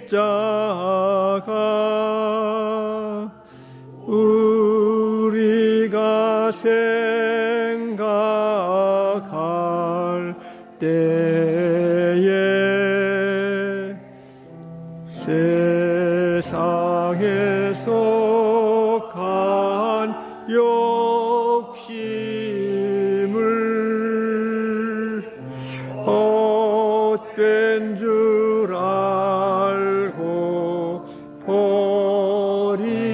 십자가 우리가 생각할 때에 세상에 속한 욕심을 헛된 줄 알고 버리네.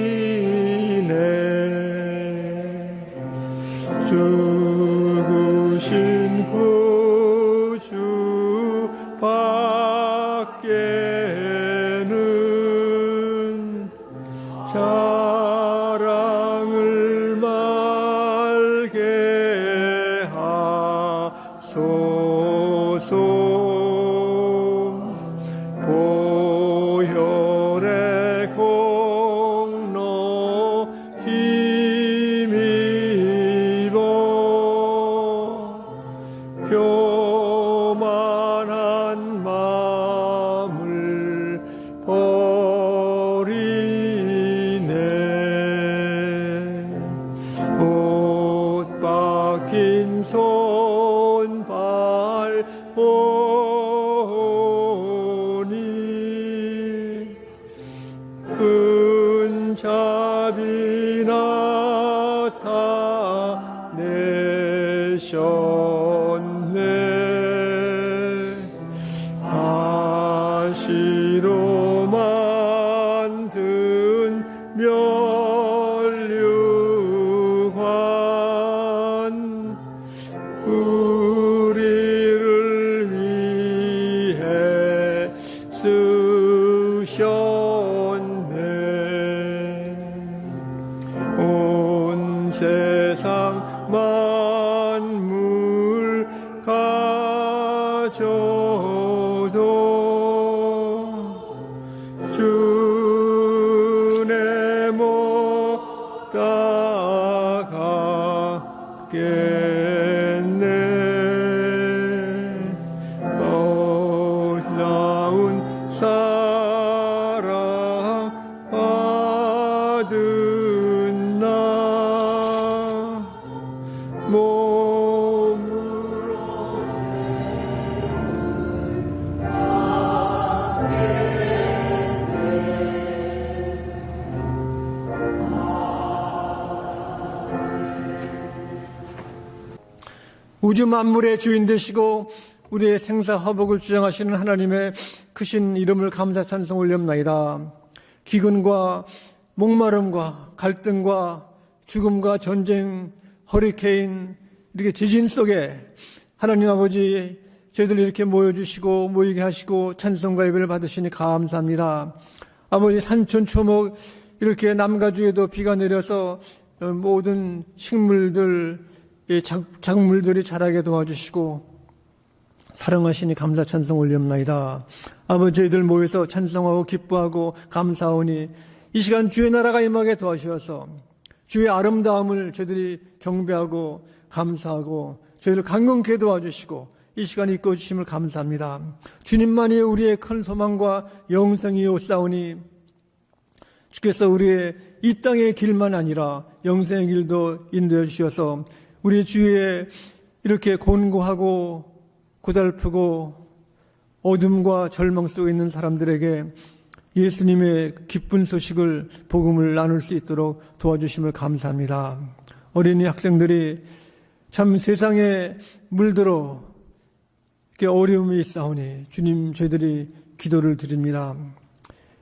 죽으신 구주 밖에는 자랑을 말게 하소서. 보혈의 공로 힘입어 교만한 마음을 버리네. 옷 박힌 손발 보니 은잡이 나타내셨네. 가시로 만든 면류관 우리를 위해 쓰셨네. 온 세상 만물 가져도 주내 못 따가겠네. 놀라운 사랑 받은 나 몸으로 우주 만물의 주인 되시고 우리의 생사화복을 주장하시는 하나님의 크신 이름을 감사 찬송 올렸나이다. 기근과 목마름과 갈등과 죽음과 전쟁, 허리케인, 이렇게 지진 속에 하나님 아버지 저희들 이렇게 모여주시고 모이게 하시고 찬송과 예배를 받으시니 감사합니다. 아버지 산천초목 이렇게 남가주에도 비가 내려서 모든 식물들, 작물들이 자라게 도와주시고 사랑하시니 감사 찬송 올리옵나이다. 아버지 저희들 모여서 찬송하고 기뻐하고 감사하오니 이 시간 주의 나라가 임하게 도와주셔서 주의 아름다움을 저희들이 경배하고 감사하고 저희들 강건케 도와주시고 이 시간 이끌어 주심을 감사합니다. 주님만이 우리의 큰 소망과 영생이옵사오니 주께서 우리의 이 땅의 길만 아니라 영생의 길도 인도해 주셔서 우리 주위에 이렇게 곤고하고 고달프고 어둠과 절망 속에 있는 사람들에게 예수님의 기쁜 소식을, 복음을 나눌 수 있도록 도와주심을 감사합니다. 어린이 학생들이 참 세상에 물들어 이렇게 어려움이 있사오니 주님 저희들이 기도를 드립니다.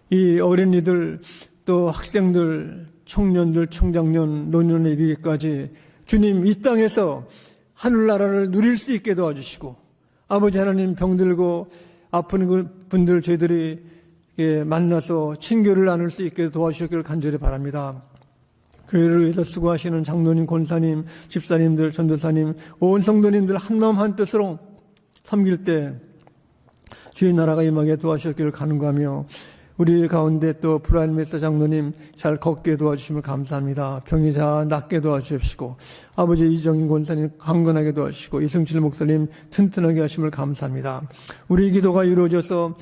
이 어린이들 또 학생들, 청년들, 청장년, 노년에 이르기까지 주님 이 땅에서 하늘나라를 누릴 수 있게 도와주시고 아버지 하나님 병들고 아픈 분들 저희들이 만나서 친교를 나눌 수 있게 도와주시기를 간절히 바랍니다. 교회를 위해서 수고하시는 장로님, 권사님, 집사님들, 전도사님, 온 성도님들 한마음 한뜻으로 섬길 때 주의 나라가 임하게 도와주시기를 간구하며 우리 가운데 또 브라인 메서 장로님 잘 걷게 도와주심을 감사합니다. 병이 잘 낫게 도와주십시고 아버지 이정인 권사님 강건하게 도와주시고 이승칠 목사님 튼튼하게 하심을 감사합니다. 우리 기도가 이루어져서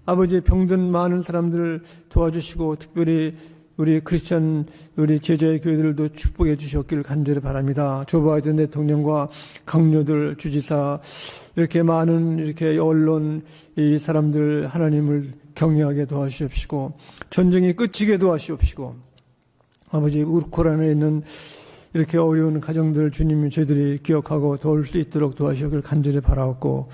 아버지 병든 많은 사람들을 도와주시고 특별히 우리 크리스천 우리 제자의 교회들도 축복해 주셨기를 간절히 바랍니다. 조 바이든 대통령과 강요들 주지사 이렇게 많은 이렇게 언론 이 사람들 하나님을 경외하게 도와주시옵시고 전쟁이 끝이게 도와주시옵시고 아버지 우크라이나에 있는 이렇게 어려운 가정들 주님이 저희들이 기억하고 도울 수 있도록 도와주시길 간절히 바라옵고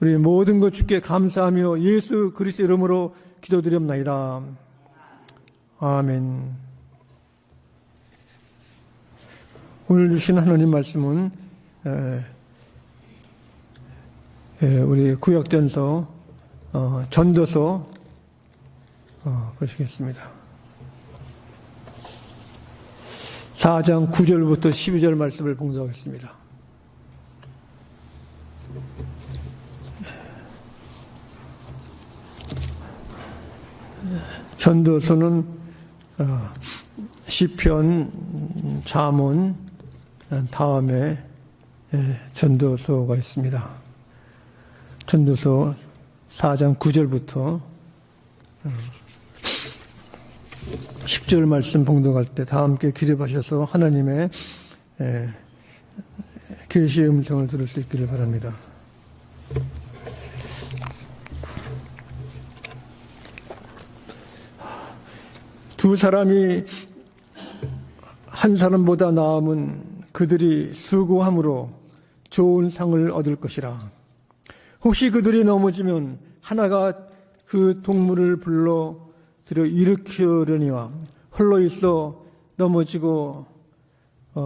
우리 모든 것 주께 감사하며 예수 그리스도 이름으로 기도드립나이다. 아멘. 오늘 주신 하나님 말씀은 우리 구약전서 전도서 보시겠습니다. 4장 9절부터 12절 말씀을 봉독하겠습니다. 전도서는 시편, 잠언 다음에 전도서가 있습니다. 전도서 4장 9절부터 10절 말씀 봉독할 때 다 함께 기립하셔서 하나님의 계시의 음성을 들을 수 있기를 바랍니다. 두 사람이 한 사람보다 나음은 그들이 수고함으로 좋은 상을 얻을 것이라. 혹시 그들이 넘어지면 하나가 그 동물을 불러 들여 일으키려니와 홀로 있어 넘어지고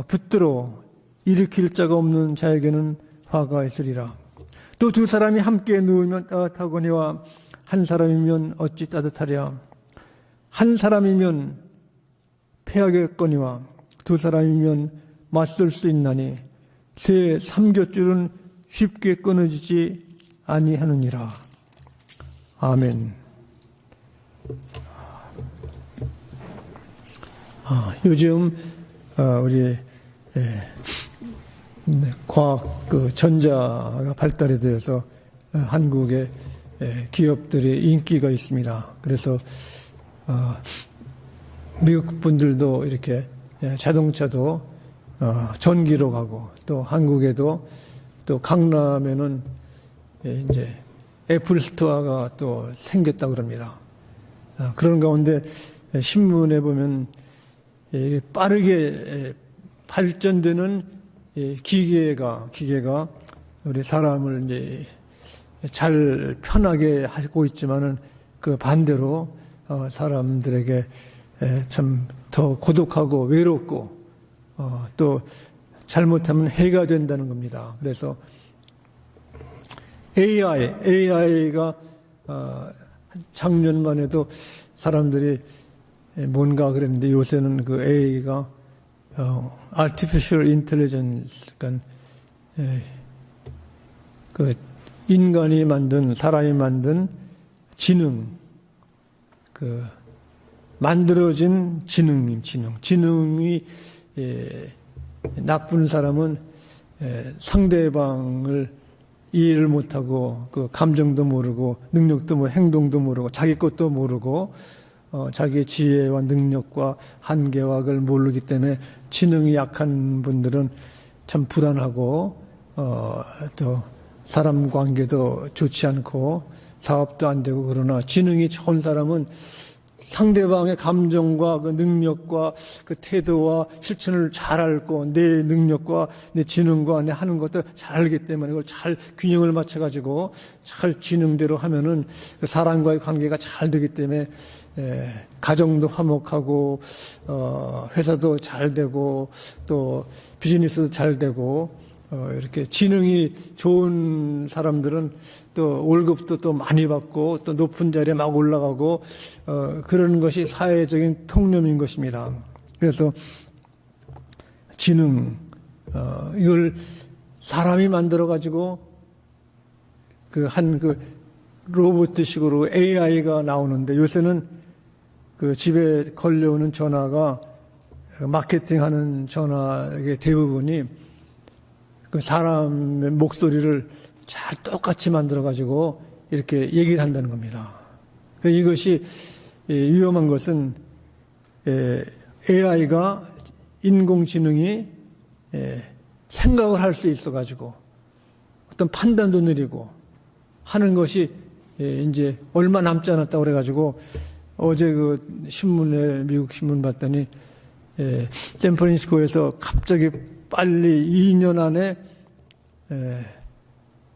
붙들어 일으킬 자가 없는 자에게는 화가 있으리라. 또 두 사람이 함께 누우면 따뜻하거니와 한 사람이면 어찌 따뜻하랴. 한 사람이면 패하겠거니와 두 사람이면 맞설 수 있나니 새 삼겹줄은 쉽게 끊어지지 아니하느니라. 아멘. 요즘 우리 과학 전자가 발달에 대해서 한국의 기업들이 인기가 있습니다. 그래서 미국 분들도 이렇게 자동차도 전기로 가고 또 한국에도 또 강남에는 이제 애플 스토어가 또 생겼다고 그럽니다. 그런 가운데 신문에 보면 빠르게 발전되는 기계가 우리 사람을 이제 잘 편하게 하고 있지만은 그 반대로 사람들에게 참 더 고독하고 외롭고 또 잘못하면 해가 된다는 겁니다. 그래서 AI가 작년만 해도 사람들이 뭔가 그랬는데 요새는 그 AI가 Artificial Intelligence, 그러니까 그 인간이 만든 사람이 만든 지능, 그 만들어진 지능이 나쁜 사람은 상대방을 이해를 못하고 그 감정도 모르고 능력도 모르고 행동도 모르고 자기 것도 모르고 자기의 지혜와 능력과 한계와 그걸 모르기 때문에 지능이 약한 분들은 참 불안하고 또 사람 관계도 좋지 않고 사업도 안 되고 그러나 지능이 좋은 사람은 상대방의 감정과 그 능력과 그 태도와 실천을 잘 알고 내 능력과 내 지능과 내 하는 것들 잘 알기 때문에 그걸 잘 균형을 맞춰가지고 잘 지능대로 하면은 그 사람과의 관계가 잘 되기 때문에 가정도 화목하고 회사도 잘 되고 또 비즈니스도 잘 되고 이렇게 지능이 좋은 사람들은 또 월급도 또 많이 받고 또 높은 자리에 막 올라가고 그런 것이 사회적인 통념인 것입니다. 그래서 지능 이걸 사람이 만들어 가지고 그 로봇식으로 AI가 나오는데 요새는 그 집에 걸려오는 전화가 마케팅하는 전화의 대부분이 그 사람의 목소리를 잘 똑같이 만들어 가지고 이렇게 얘기를 한다는 겁니다. 이것이 위험한 것은 AI가 인공지능이 생각을 할 수 있어가지고 어떤 판단도 느리고 하는 것이 이제 얼마 남지 않았다고 그래가지고 어제 그 신문에 미국 신문 봤더니 샌프란시스코에서 갑자기 빨리 2년 안에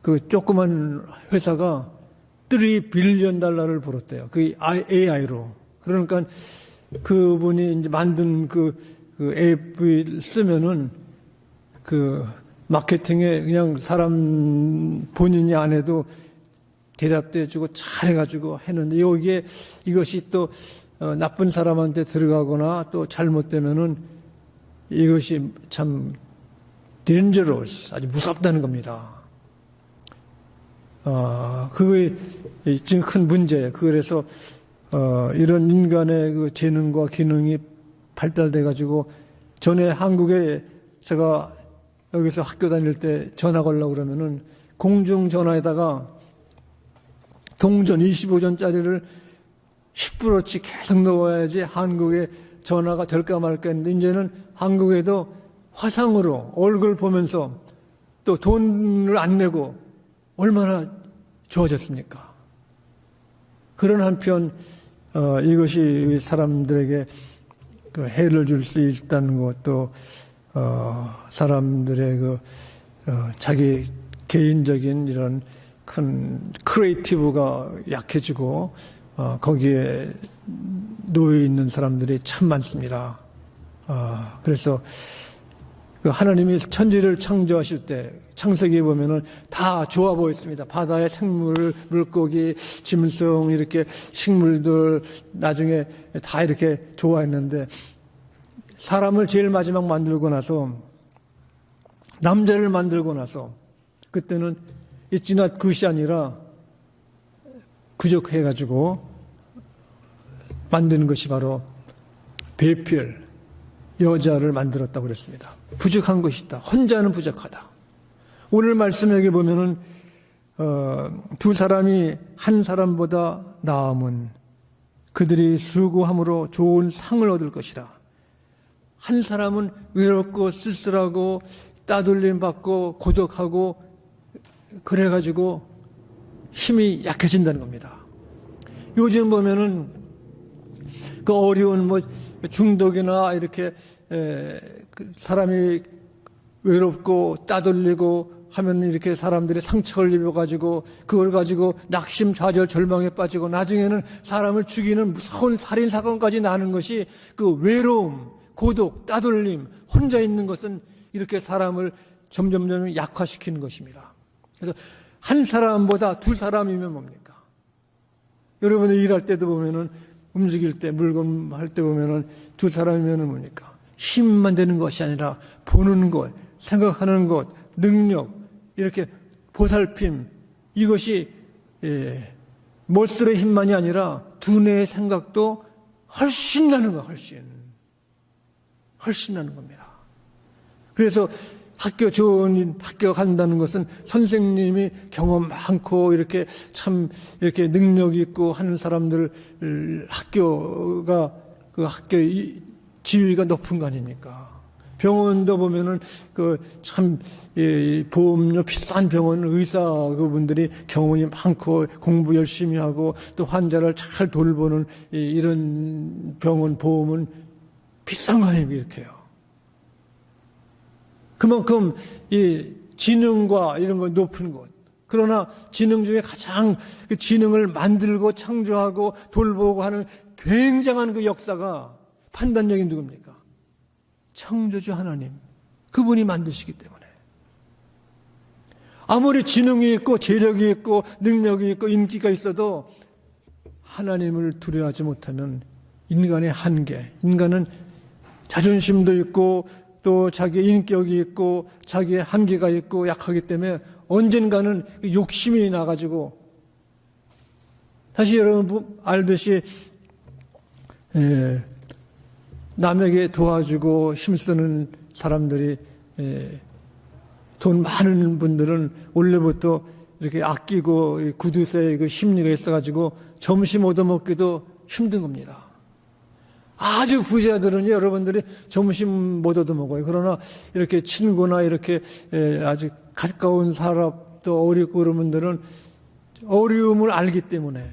그 조그만 회사가 $3 빌리언 벌었대요. 그 AI로. 그러니까 그분이 이제 만든 그 앱을 쓰면은 그 마케팅에 그냥 사람 본인이 안 해도 대답도 해주고 잘해가지고 했는데 여기에 이것이 또 나쁜 사람한테 들어가거나 또 잘못되면은 이것이 참 dangerous, 아주 무섭다는 겁니다. 그게 지금 큰 문제예요. 그래서 이런 인간의 그 재능과 기능이 발달돼가지고 전에 한국에 제가 여기서 학교 다닐 때 전화 걸려고 그러면은 공중전화에다가 동전 25전짜리를 10%씩 계속 넣어야지 한국에 전화가 될까 말까 했는데 이제는 한국에도 화상으로 얼굴 보면서 또 돈을 안 내고 얼마나 좋아졌습니까? 그런 한편 이것이 사람들에게 그 해를 줄 수 있다는 것도 사람들의 그 자기 개인적인 이런 큰 크리에이티브가 약해지고 거기에 놓여 있는 사람들이 참 많습니다. 그래서 그 하나님이 천지를 창조하실 때 창세기에 보면은 다 좋아 보였습니다. 바다의 생물, 물고기, 짐승 이렇게 식물들 나중에 다 이렇게 좋아했는데 사람을 제일 마지막 만들고 나서 남자를 만들고 나서 그때는 It's not good이 아니라 부족해가지고 만드는 것이 바로 배필 여자를 만들었다고 그랬습니다. 부족한 것이다. 혼자는 부족하다. 오늘 말씀 여기 보면은 두 사람이 한 사람보다 나음은 그들이 수고함으로 좋은 상을 얻을 것이라. 한 사람은 외롭고 쓸쓸하고 따돌림 받고 고독하고 그래가지고 힘이 약해진다는 겁니다. 요즘 보면은 그 어려운 뭐 중독이나 이렇게 사람이 외롭고 따돌리고 하면 이렇게 사람들이 상처를 입어가지고 그걸 가지고 낙심, 좌절, 절망에 빠지고 나중에는 사람을 죽이는 무서운 살인 사건까지 나는 것이 그 외로움, 고독, 따돌림, 혼자 있는 것은 이렇게 사람을 점점 약화시키는 것입니다. 그래서 한 사람보다 두 사람이면 뭡니까? 여러분이 일할 때도 보면은 움직일 때 물건 할 때 보면은 두 사람이면은 뭡니까? 힘만 되는 것이 아니라 보는 것, 생각하는 것, 능력, 이렇게 보살핌, 이것이 멋스러의 힘만이 아니라 두뇌의 생각도 훨씬 나는 거야, 훨씬 나는 겁니다. 그래서 좋은 학교 간다는 것은 선생님이 경험 많고 이렇게 참 이렇게 능력 있고 하는 사람들 학교가 그 학교의 지위가 높은 거 아닙니까? 병원도 보면은 그 참 보험료 비싼 병원 의사 그분들이 경험이 많고 공부 열심히 하고 또 환자를 잘 돌보는 이런 병원 보험은 비싼 거 아닙니까? 이렇게요. 그만큼 이 지능과 이런 거 높은 것. 그러나 지능 중에 가장 그 지능을 만들고 창조하고 돌보고 하는 굉장한 그 역사가 판단력이 누굽니까? 창조주 하나님. 그분이 만드시기 때문에. 아무리 지능이 있고 재력이 있고 능력이 있고 인기가 있어도 하나님을 두려워하지 못하면 인간의 한계. 인간은 자존심도 있고 또 자기의 인격이 있고 자기의 한계가 있고 약하기 때문에 언젠가는 욕심이 나가지고 사실 여러분 알듯이 남에게 도와주고 힘쓰는 사람들이 돈 많은 분들은 원래부터 이렇게 아끼고 구두쇠 그 심리가 있어가지고 점심 얻어먹기도 힘든 겁니다. 아주 부자들은 여러분들이 점심 못 얻어먹어요. 그러나 이렇게 친구나 이렇게 아주 가까운 사람도 어렵고 그런 분들은 어려움을 알기 때문에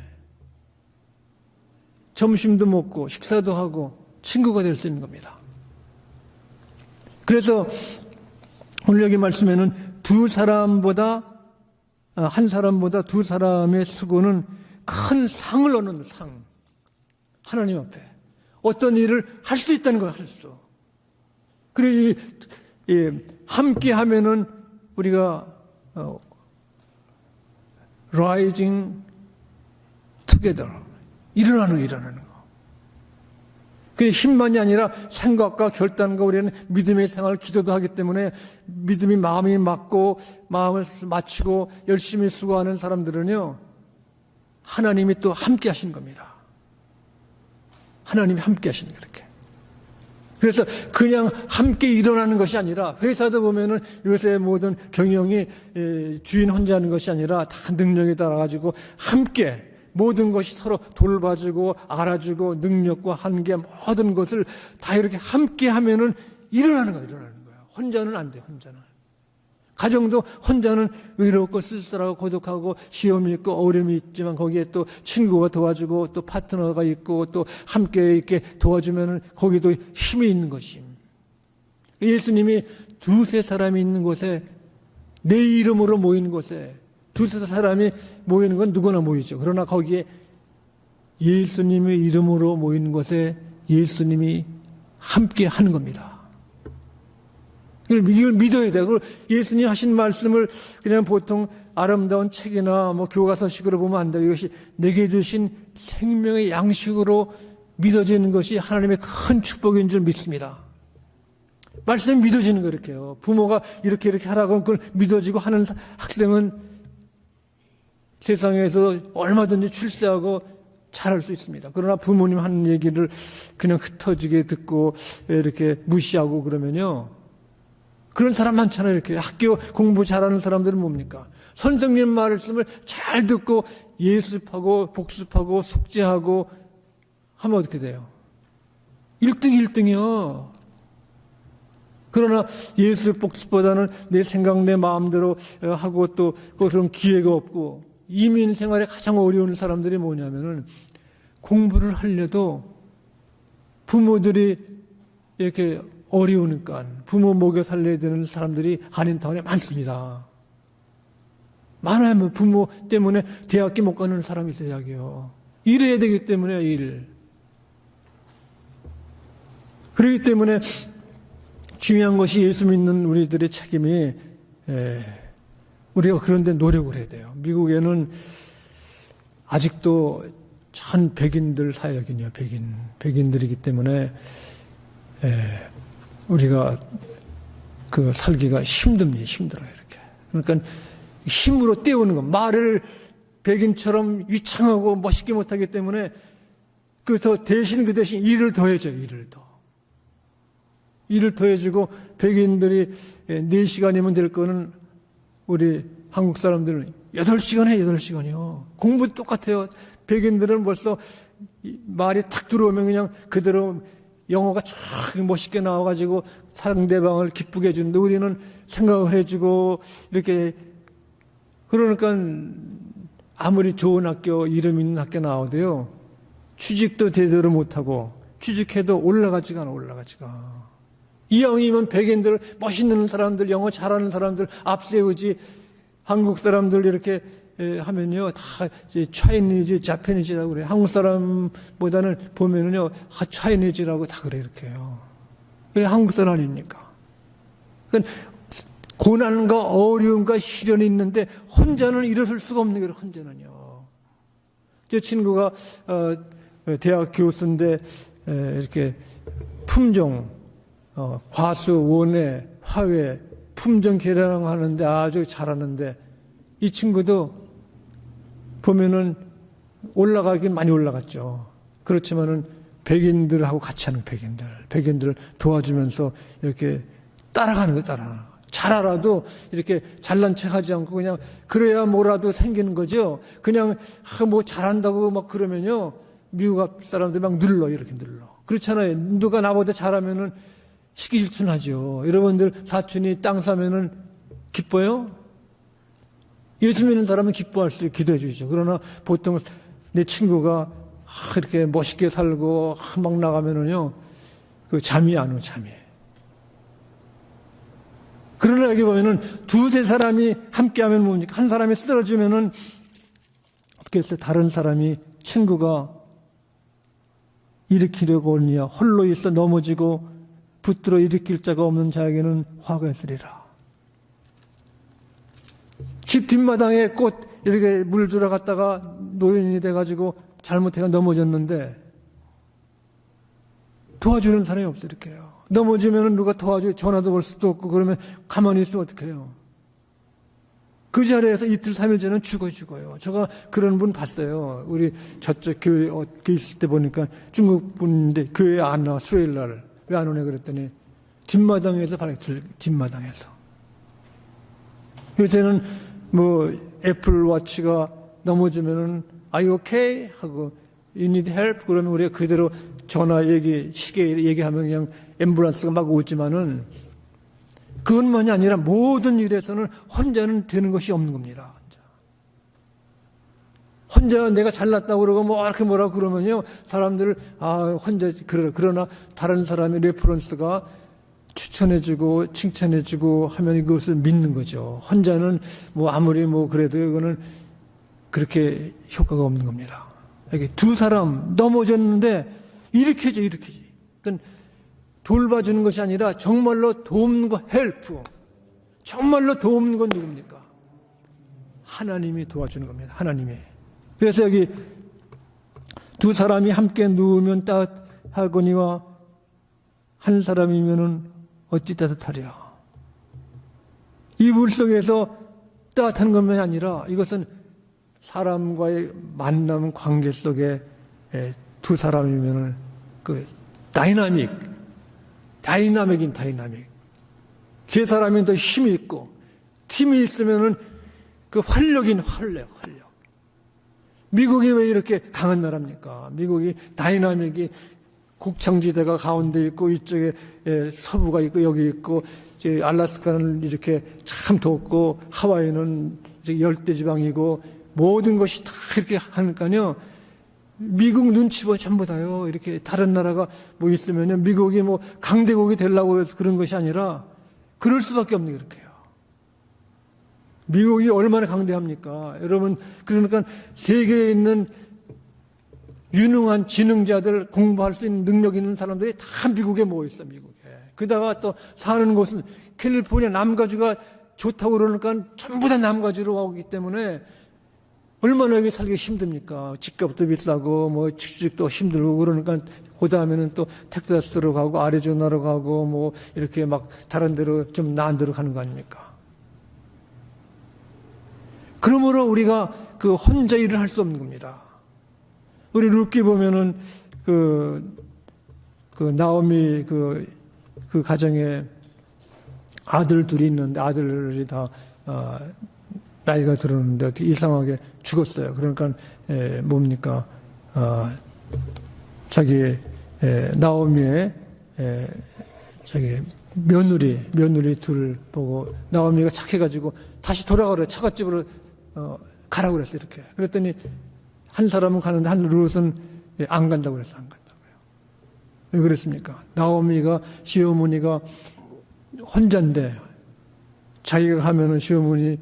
점심도 먹고 식사도 하고 친구가 될 수 있는 겁니다. 그래서 오늘 여기 말씀에는 한 사람보다 두 사람의 수고는 큰 상을 얻는 상. 하나님 앞에. 어떤 일을 할 수 있다는 걸 할 수. 그리고 함께 하면은 우리가 rising together. 일어나는 거. 그 힘만이 아니라 생각과 결단과 우리는 믿음의 생활, 기도도 하기 때문에 믿음이 마음이 맞고 마음을 맞추고 열심히 수고하는 사람들은요, 하나님이 또 함께 하신 겁니다. 하나님이 함께 하시는 거예요, 이렇게. 그래서 그냥 함께 일어나는 것이 아니라 회사도 보면은 요새 모든 경영이 주인 혼자 하는 것이 아니라 다 능력에 따라 가지고 함께 모든 것이 서로 돌봐주고 알아주고 능력과 한계 모든 것을 다 이렇게 함께 하면은 일어나는 거예요. 혼자는 안 돼요, 혼자는. 가정도 혼자는 외롭고 쓸쓸하고 고독하고 시험이 있고 어려움이 있지만 거기에 또 친구가 도와주고 또 파트너가 있고 또 함께 이렇게 도와주면은 거기도 힘이 있는 것이. 예수님이 두세 사람이 있는 곳에 내 이름으로 모이는 곳에 두세 사람이 모이는 건 누구나 모이죠. 그러나 거기에 예수님의 이름으로 모이는 곳에 예수님이 함께 하는 겁니다. 이걸 믿어야 돼요. 예수님이 하신 말씀을 그냥 보통 아름다운 책이나 교과서식으로 보면 안 돼요. 이것이 내게 주신 생명의 양식으로 믿어지는 것이 하나님의 큰 축복인 줄 믿습니다. 말씀이 믿어지는 거 이렇게요. 부모가 이렇게 하라고 그걸 믿어지고 하는 학생은 세상에서 얼마든지 출세하고 잘할 수 있습니다. 그러나 부모님 하는 얘기를 그냥 흩어지게 듣고 이렇게 무시하고 그러면요. 그런 사람 많잖아요. 이렇게 학교 공부 잘하는 사람들은 뭡니까? 선생님 말씀을 잘 듣고 예습하고 복습하고 숙제하고 하면 어떻게 돼요? 1등이요. 그러나 예습 복습보다는 내 생각 내 마음대로 하고 또 그런 기회가 없고 이민 생활에 가장 어려운 사람들이 뭐냐면은 공부를 하려도 부모들이 이렇게 어려우니까 부모 먹여 살려야 되는 사람들이 한인타운에 많습니다. 많아요. 부모 때문에 대학교 못 가는 사람이 있어요. 대학이요. 일해야 되기 때문에 일. 그렇기 때문에 중요한 것이 예수 믿는 우리들의 책임이 우리가 그런데 노력을 해야 돼요. 미국에는 아직도 전 백인들 사역이요. 백인들이기 때문에 우리가 그 살기가 힘들어요. 이렇게. 그러니까 힘으로 때우는 거. 말을 백인처럼 유창하고 멋있게 못하기 때문에 그 대신 일을 더해줘요. 일을 더해주고 백인들이 4시간이면 될 거는 우리 한국 사람들은 8시간 해, 8시간이요. 공부도 똑같아요. 백인들은 벌써 말이 탁 들어오면 그냥 그대로 영어가 쫙 멋있게 나와가지고 상대방을 기쁘게 해주는데 우리는 생각을 해주고 이렇게 그러니까 아무리 좋은 학교, 이름 있는 학교 나와도요. 취직도 제대로 못하고 취직해도 올라가지가 않아. 이왕이면 백인들, 멋있는 사람들, 영어 잘하는 사람들 앞세우지 한국 사람들 이렇게 하면요. 다 차이니즈, 자페니즈라고 그래요. 한국 사람보다는 보면은요. 차이니즈라고 다 그래 이렇게요. 그게 한국 사람 아닙니까? 그러니까 고난과 어려움과 시련이 있는데 혼자는 일어설 수가 없는 거예요. 혼자는요. 제 친구가 대학 교수인데 이렇게 품종 과수, 원회, 화훼, 품종 계량하는데 아주 잘하는데 이 친구도 보면은 올라가긴 많이 올라갔죠. 그렇지만은 백인들하고 같이 하는 백인들 도와주면서 이렇게 따라가는 거 따라. 잘 알아도 이렇게 잘난 체 하지 않고 그냥 그래야 뭐라도 생기는 거죠. 그냥 뭐 잘한다고 막 그러면요. 미국 사람들 막 이렇게 눌러. 그렇잖아요. 누가 나보다 잘하면은 시기질투나죠. 여러분들 사촌이 땅 사면은 기뻐요? 예수 믿는 사람은 기뻐할수록 기도해 주죠. 그러나 보통 내 친구가 이렇게 멋있게 살고 막 나가면은요, 그 잠이 안 오, 잠이. 그러나 여기 보면은 두세 사람이 함께 하면 뭡니까? 한 사람이 쓰러지면은 어떻게 했어요? 다른 사람이 친구가 일으키려고 오느냐. 홀로 있어 넘어지고 붙들어 일으킬 자가 없는 자에게는 화가 있으리라. 집 뒷마당에 꽃 이렇게 물 주러 갔다가 노인이 돼가지고 잘못해가 넘어졌는데 도와주는 사람이 없어요. 이렇게요. 넘어지면 누가 도와줘요. 전화도 걸 수도 없고 그러면 가만히 있으면 어떡해요. 그 자리에서 이틀, 3일 전에는 죽어요. 제가 그런 분 봤어요. 우리 저쪽 교회 있을 때 보니까 중국 분인데 교회에 안 나와. 수요일 날. 왜 안 오냐 그랬더니 뒷마당에서 뒷마당에서. 요새는 뭐 애플워치가 넘어지면은 Are you okay? 하고 You need help? 그러면 우리가 그대로 전화 시계 얘기하면 그냥 앰뷸런스가 막 오지만은 그것만이 아니라 모든 일에서는 혼자는 되는 것이 없는 겁니다. 혼자 내가 잘났다고 그러고 뭐 이렇게 뭐라고 그러면요. 사람들 혼자 그러나 다른 사람의 레퍼런스가 추천해주고 칭찬해주고 하면 이것을 믿는 거죠. 혼자는 뭐 아무리 뭐 그래도 이거는 그렇게 효과가 없는 겁니다. 여기 두 사람 넘어졌는데 일으켜줘. 그러니까 돌봐주는 것이 아니라 정말로 돕는 거 헬프. 정말로 돕는 건 누굽니까? 하나님이 도와주는 겁니다. 하나님이. 그래서 여기 두 사람이 함께 누우면 따뜻하거니와 한 사람이면은 어찌 따뜻하랴. 이불 속에서 따뜻한 것만이 아니라 이것은 사람과의 만남 관계 속에 두 사람이면은 그 다이나믹. 세 사람이 더 힘이 있고 팀이 있으면은 그 활력. 미국이 왜 이렇게 강한 나라입니까? 미국이 다이나믹이 곡창지대가 가운데 있고 이쪽에 서부가 있고 여기 있고 알래스카는 이렇게 참 덥고 하와이는 열대지방이고 모든 것이 다 이렇게 하니까요. 미국 눈치 보면 전부 다요. 이렇게 다른 나라가 뭐 있으면요. 미국이 뭐 강대국이 되려고 해서 그런 것이 아니라 그럴 수밖에 없는 게 그렇게요. 미국이 얼마나 강대합니까? 여러분, 그러니까 세계에 있는 유능한 지능자들 공부할 수 있는 능력 있는 사람들이 다 미국에 모여 있어, 미국에. 그다가 또 사는 곳은 캘리포니아 남가주가 좋다고 그러니까 전부 다 남가주로 오기 때문에 얼마나 여기 살기 힘듭니까? 집값도 비싸고, 뭐, 취직도 힘들고, 그러니까, 그 다음에는 또 텍사스로 가고, 아리조나로 가고, 뭐, 이렇게 막 다른 데로 좀 나은 데로 가는 거 아닙니까? 그러므로 우리가 그 혼자 일을 할 수 없는 겁니다. 우리 룻기 보면은 그 나오미 그 가정에 아들 둘이 있는데 아들이 다, 나이가 들었는데 어떻게 이상하게 죽었어요. 그러니까 뭡니까? 자기 나오미의 자기 며느리 둘 보고 나오미가 착해가지고 다시 돌아가래. 처갓집으로 가라고 그랬어요. 이렇게. 그랬더니 한 사람은 가는데 한 룻은 안 간다고 그랬어. 안 간다고요. 왜 그랬습니까? 나오미가 시어머니가 혼자인데 자기가 가면은 시어머니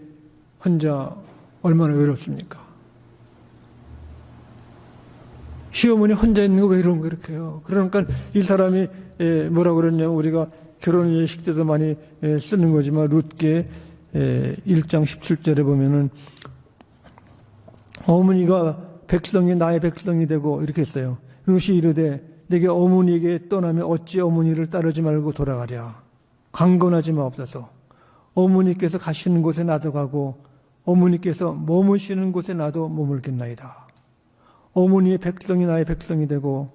혼자 얼마나 외롭습니까? 시어머니 혼자 있는 거 왜 이런 거 이렇게 해요? 그러니까 이 사람이 뭐라고 그랬냐면 우리가 결혼 예식 때도 많이 쓰는 거지만 룻기 1장 17절에 보면은 어머니가 백성이 나의 백성이 되고 이렇게 했어요. 룻이 이르되 내게 어머니에게 떠나면 어찌 어머니를 따르지 말고 돌아가랴. 강건하지 마옵소서. 어머니께서 가시는 곳에 나도 가고 어머니께서 머무시는 곳에 나도 머물겠나이다. 어머니의 백성이 나의 백성이 되고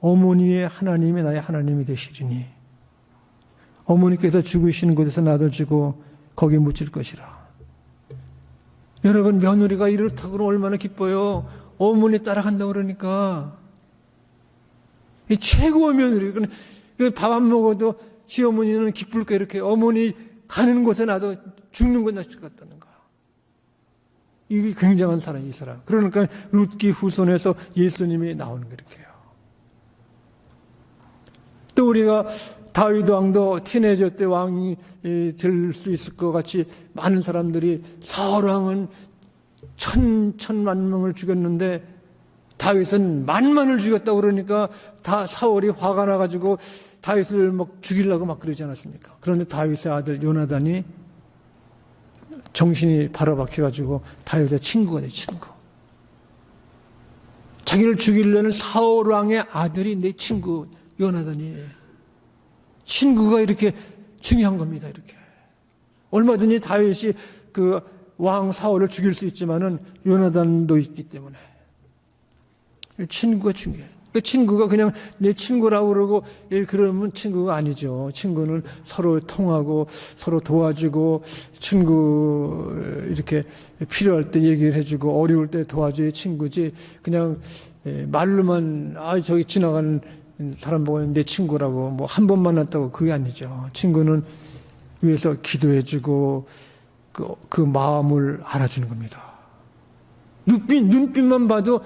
어머니의 하나님이 나의 하나님이 되시리니 어머니께서 죽으시는 곳에서 놔둬지고 거기 묻힐 것이라. 여러분, 며느리가 이렇다고 그러면 얼마나 기뻐요. 어머니 따라간다고 그러니까. 이 최고의 며느리. 밥 안 먹어도 시어머니는 기쁠 거 이렇게 어머니 가는 곳에 나도 죽는 건 낫을 것 같다는 거야. 이게 굉장한 사람, 이 사람. 그러니까 룻기 후손에서 예수님이 나오는 거 이렇게요. 또 우리가 다윗 왕도 티네이저 때 왕이 될 수 있을 것 같이 많은 사람들이 사울 왕은 천만 명을 죽였는데 다윗은 만만을 죽였다고 그러니까 다 사울이 화가 나가지고 다윗을 막 죽이려고 막 그러지 않았습니까? 그런데 다윗의 아들 요나단이 정신이 바로박혀가지고 다윗의 친구가 내 친구. 자기를 죽이려는 사울 왕의 아들이 내 친구 요나단이에요. 친구가 이렇게 중요한 겁니다. 이렇게 얼마든지 다윗이 그 왕 사울을 죽일 수 있지만은 요나단도 있기 때문에 친구가 중요해요. 그 친구가 그냥 내 친구라고 그러고 그러면 친구가 아니죠. 친구는 서로 통하고 서로 도와주고 친구 이렇게 필요할 때 얘기를 해주고 어려울 때 도와줘야 친구지. 그냥 말로만 저기 지나가는 사람 보고 내 친구라고 뭐 한 번 만났다고 그게 아니죠. 친구는 위해서 기도해주고 그 마음을 알아주는 겁니다. 눈빛만 봐도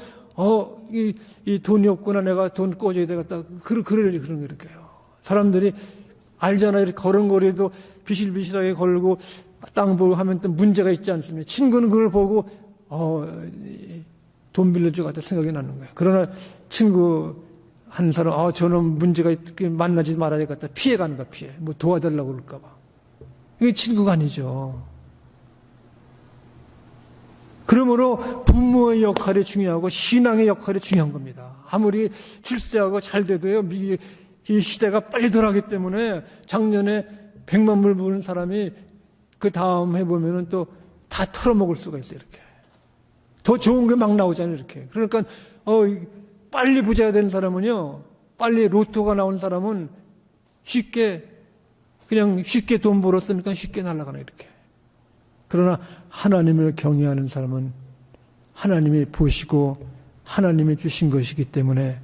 이 돈이 없구나 내가 돈 꿔줘야 되겠다 그런 거 이렇게요. 사람들이 알잖아. 이렇게 걸음걸이도 비실비실하게 걸고 땅 보고 하면 또 문제가 있지 않습니까? 친구는 그걸 보고 돈 빌려줄 것 같다 생각이 나는 거예요. 그러나 친구 한 사람, 저는 문제가 있게 만나지 말아야 되겠다. 피해가는 거야, 피해. 뭐 도와달라고 그럴까봐. 이게 친구가 아니죠. 그러므로 부모의 역할이 중요하고 신앙의 역할이 중요한 겁니다. 아무리 출세하고 잘 돼도요, 이 시대가 빨리 돌아가기 때문에 작년에 100만 불 버는 사람이 그 다음 해보면은 또 다 털어먹을 수가 있어요, 이렇게. 더 좋은 게 막 나오잖아요, 이렇게. 그러니까, 빨리 부자가 되는 사람은요, 빨리 로또가 나온 사람은 쉽게 돈 벌었으니까 쉽게 날아가네, 이렇게. 그러나 하나님을 경외하는 사람은 하나님이 보시고 하나님이 주신 것이기 때문에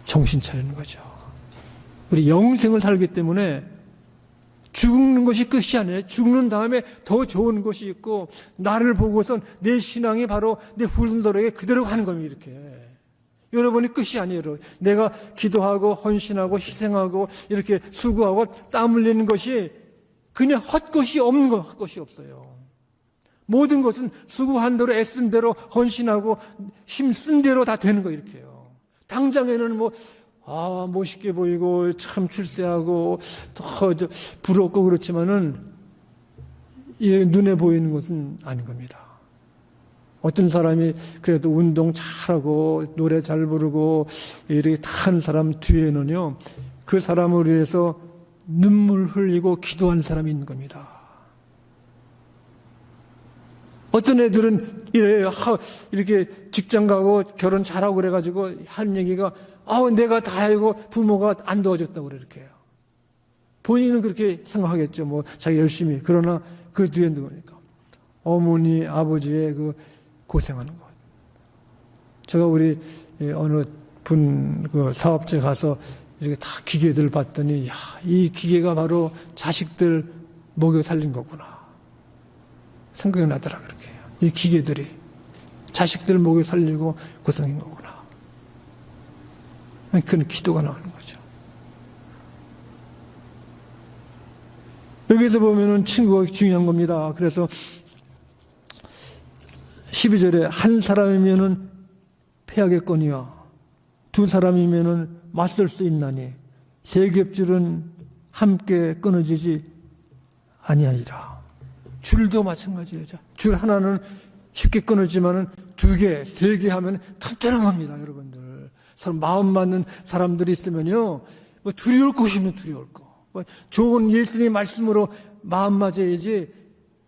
정신 차리는 거죠. 우리 영생을 살기 때문에 죽는 것이 끝이 아니에요. 죽는 다음에 더 좋은 것이 있고 나를 보고선 내 신앙이 바로 내 후손들에게 그대로 가는 겁니다. 이렇게. 여러분이 끝이 아니에요. 내가 기도하고 헌신하고 희생하고 이렇게 수고하고 땀 흘리는 것이 그냥 헛것이 없는 거, 헛것이 없어요. 모든 것은 수고한 대로 애쓴 대로 헌신하고 힘쓴 대로 다 되는 거 이렇게요. 당장에는 멋있게 보이고 참 출세하고 더 부럽고 그렇지만은 눈에 보이는 것은 아닌 겁니다. 어떤 사람이 그래도 운동 잘하고 노래 잘 부르고 이렇게 탄 사람 뒤에는요, 그 사람을 위해서 눈물 흘리고 기도하는 사람이 있는 겁니다. 어떤 애들은 이렇게 직장 가고 결혼 잘하고 그래가지고 하는 얘기가 내가 다 알고 부모가 안 도와줬다고 그래 이렇게 해요. 본인은 그렇게 생각하겠죠. 자기 열심히. 그러나 그 뒤에 누구니까 어머니 아버지의 그 고생하는 것. 제가 우리 어느 분 그 사업체 가서 이렇게 다 기계들 봤더니 이 기계가 바로 자식들 먹여 살린 거구나 생각이 나더라. 그렇게 이 기계들이 자식들 먹여 살리고 고생인 거구나. 그건 기도가 나오는 거죠. 여기서 보면은 친구가 중요한 겁니다. 그래서 12절에 한 사람이면은 패하겠거니와 두 사람이면은 맞설 수 있나니 세 겹줄은 함께 끊어지지 아니하리라. 줄도 마찬가지예요. 줄 하나는 쉽게 끊어지만은 두 개, 세 개 하면 튼튼합니다, 여러분들. 서로 마음 맞는 사람들이 있으면요, 두려울 것이 있는 두려울 거. 좋은 예수님의 말씀으로 마음 맞아야지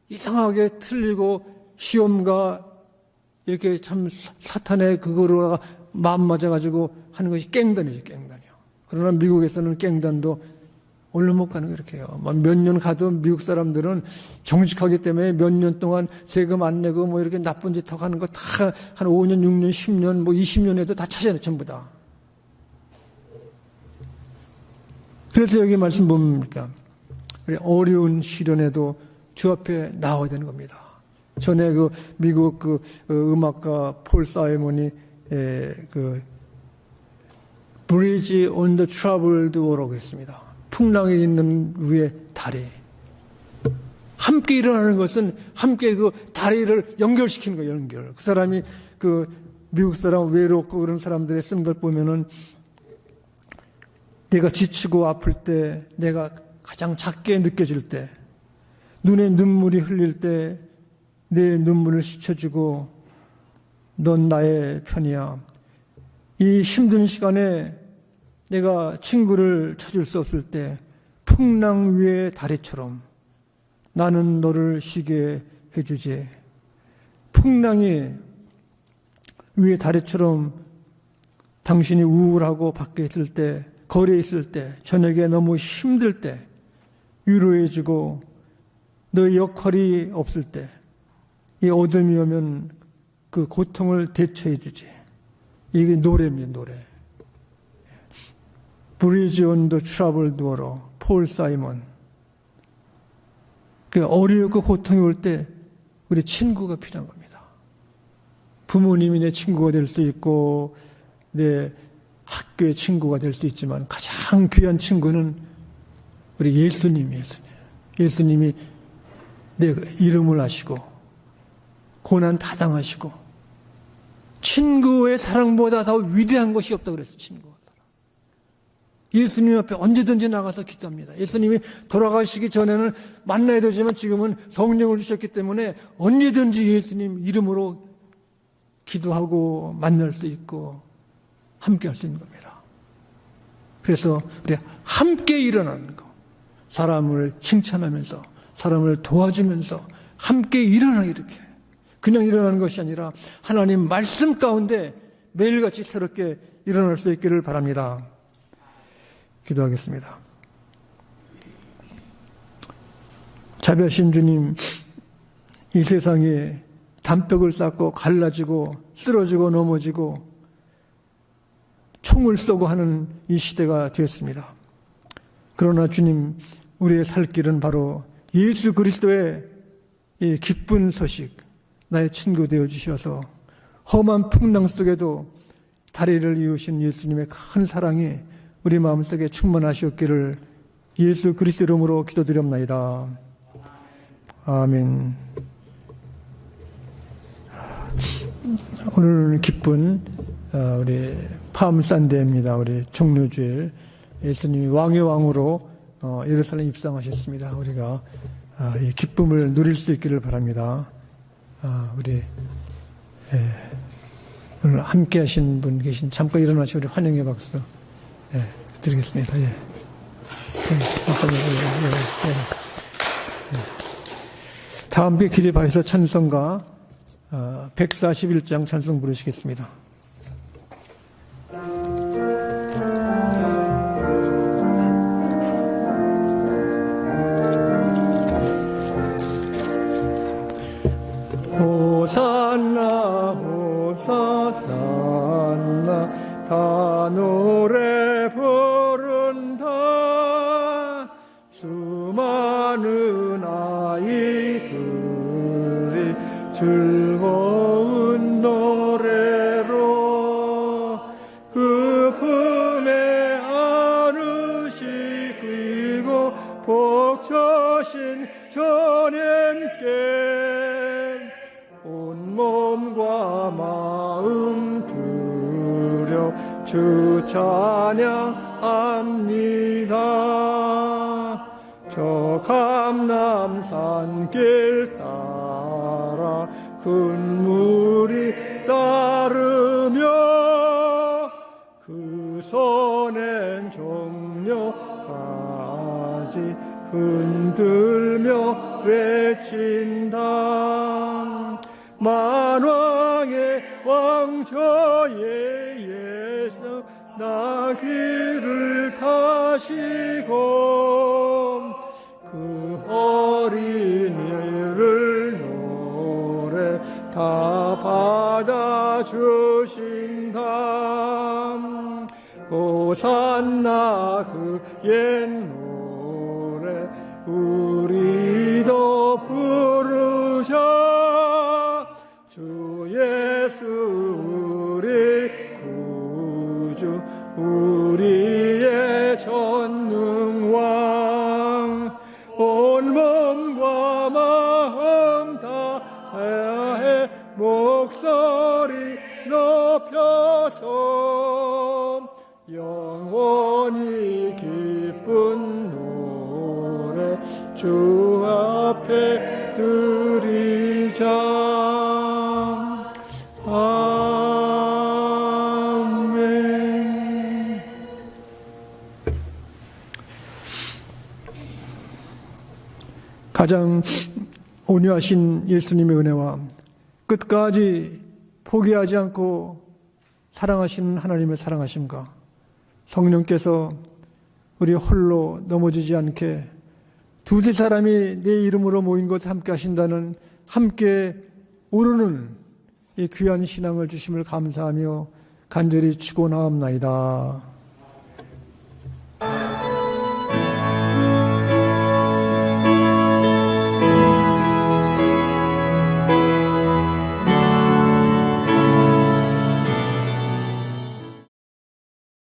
이상하게 틀리고 시험과 이렇게 참 사탄의 그거로 마음 맞아가지고 하는 것이 깽단이죠, 깽단이요. 그러나 미국에서는 깽단도 얼른 못 가는 게 이렇게 해요. 몇 년 가도 미국 사람들은 정직하기 때문에 몇 년 동안 세금 안 내고 뭐 이렇게 나쁜 짓 하고 하는 거 다 한 5년, 6년, 10년, 뭐 20년에도 다 찾아내, 전부 다. 그래서 여기 말씀 보니까 어려운 시련에도 주 앞에 나와야 되는 겁니다. 전에 그 미국 그 음악가 폴 사이먼이 그 Bridge on the Troubled Water라고 했습니다. 풍랑이 있는 위에 다리. 함께 일어나는 것은 함께 그 다리를 연결시키는 거예요, 연결. 그 사람이 그 미국 사람 외롭고 그런 사람들의 쓴 걸 보면은 내가 지치고 아플 때, 내가 가장 작게 느껴질 때, 눈에 눈물이 흘릴 때 내 눈물을 씻어주고 넌 나의 편이야. 이 힘든 시간에 내가 친구를 찾을 수 없을 때 풍랑 위의 다리처럼 나는 너를 쉬게 해주지. 풍랑이 위의 다리처럼 당신이 우울하고 밖에 있을 때, 거리에 있을 때, 저녁에 너무 힘들 때 위로해주고 너의 역할이 없을 때 이 어둠이 오면 그 고통을 대처해주지. 이게 노래입니다, 노래. Bridge on the Troubled Water, 폴 사이먼. 어렵고 고통이 올 때 우리 친구가 필요한 겁니다. 부모님이 내 친구가 될 수 있고 내 학교의 친구가 될 수 있지만 가장 귀한 친구는 우리 예수님이에요. 예수님이 내 이름을 아시고 고난 다 당하시고 친구의 사랑보다 더 위대한 것이 없다고 그랬어요. 친구가. 예수님 앞에 언제든지 나가서 기도합니다. 예수님이 돌아가시기 전에는 만나야 되지만 지금은 성령을 주셨기 때문에 언제든지 예수님 이름으로 기도하고 만날 수 있고 함께 할 수 있는 겁니다. 그래서 우리 함께 일어나는 거, 사람을 칭찬하면서 사람을 도와주면서 함께 일어나, 이렇게 그냥 일어나는 것이 아니라 하나님 말씀 가운데 매일같이 새롭게 일어날 수 있기를 바랍니다. 기도하겠습니다. 자비하신 주님, 이 세상에 담벽을 쌓고 갈라지고 쓰러지고 넘어지고 총을 쏘고 하는 이 시대가 되었습니다. 그러나 주님, 우리의 살 길은 바로 예수 그리스도의 이 기쁜 소식, 나의 친구 되어 주셔서 험한 풍랑 속에도 다리를 이으신 예수님의 큰 사랑이 우리 마음속에 충만하시었기를 예수 그리스도 이름으로 기도드립니다. 아멘. 오늘 기쁜 우리 팜산데입니다. 우리 종료주일 예수님이 왕의 왕으로 예루살렘 입성하셨습니다. 우리가 이 기쁨을 누릴 수 있기를 바랍니다. 우리 오늘 함께 하신 분 계신, 잠깐 일어나시고 우리 환영의 박수 드리겠습니다. 다 함께 기립하여서 찬송가 141장 찬송 부르시겠습니다. 호산나 호산나 다 노래 부른다. 수많은 아이들이 즐거운 노래로 그 품에 안으시 끼고 복처신 주님께 온 몸과 마음 들여 주 찬양합니다. 저 감람산 길 따라 큰 물이 따르며 그 손엔 종려까지 흔들며 외친다. 만왕의 왕저의 예수 나 길을 타시고 주신다. 호산나 그 옛 노래 우리도 부르자. 주 예수 우리 구주 우리의 전능왕. 온 몸과 마음 다해 목소리 높여서 영원히 기쁜 노래 주 앞에 드리자. 아멘. 가장 온유하신 예수님의 은혜와 끝까지 포기하지 않고 사랑하시는 하나님의 사랑하심과 성령께서 우리 홀로 넘어지지 않게 두세 사람이 내 이름으로 모인 것을 함께 하신다는 함께 오르는 이 귀한 신앙을 주심을 감사하며 간절히 축원하옵나이다.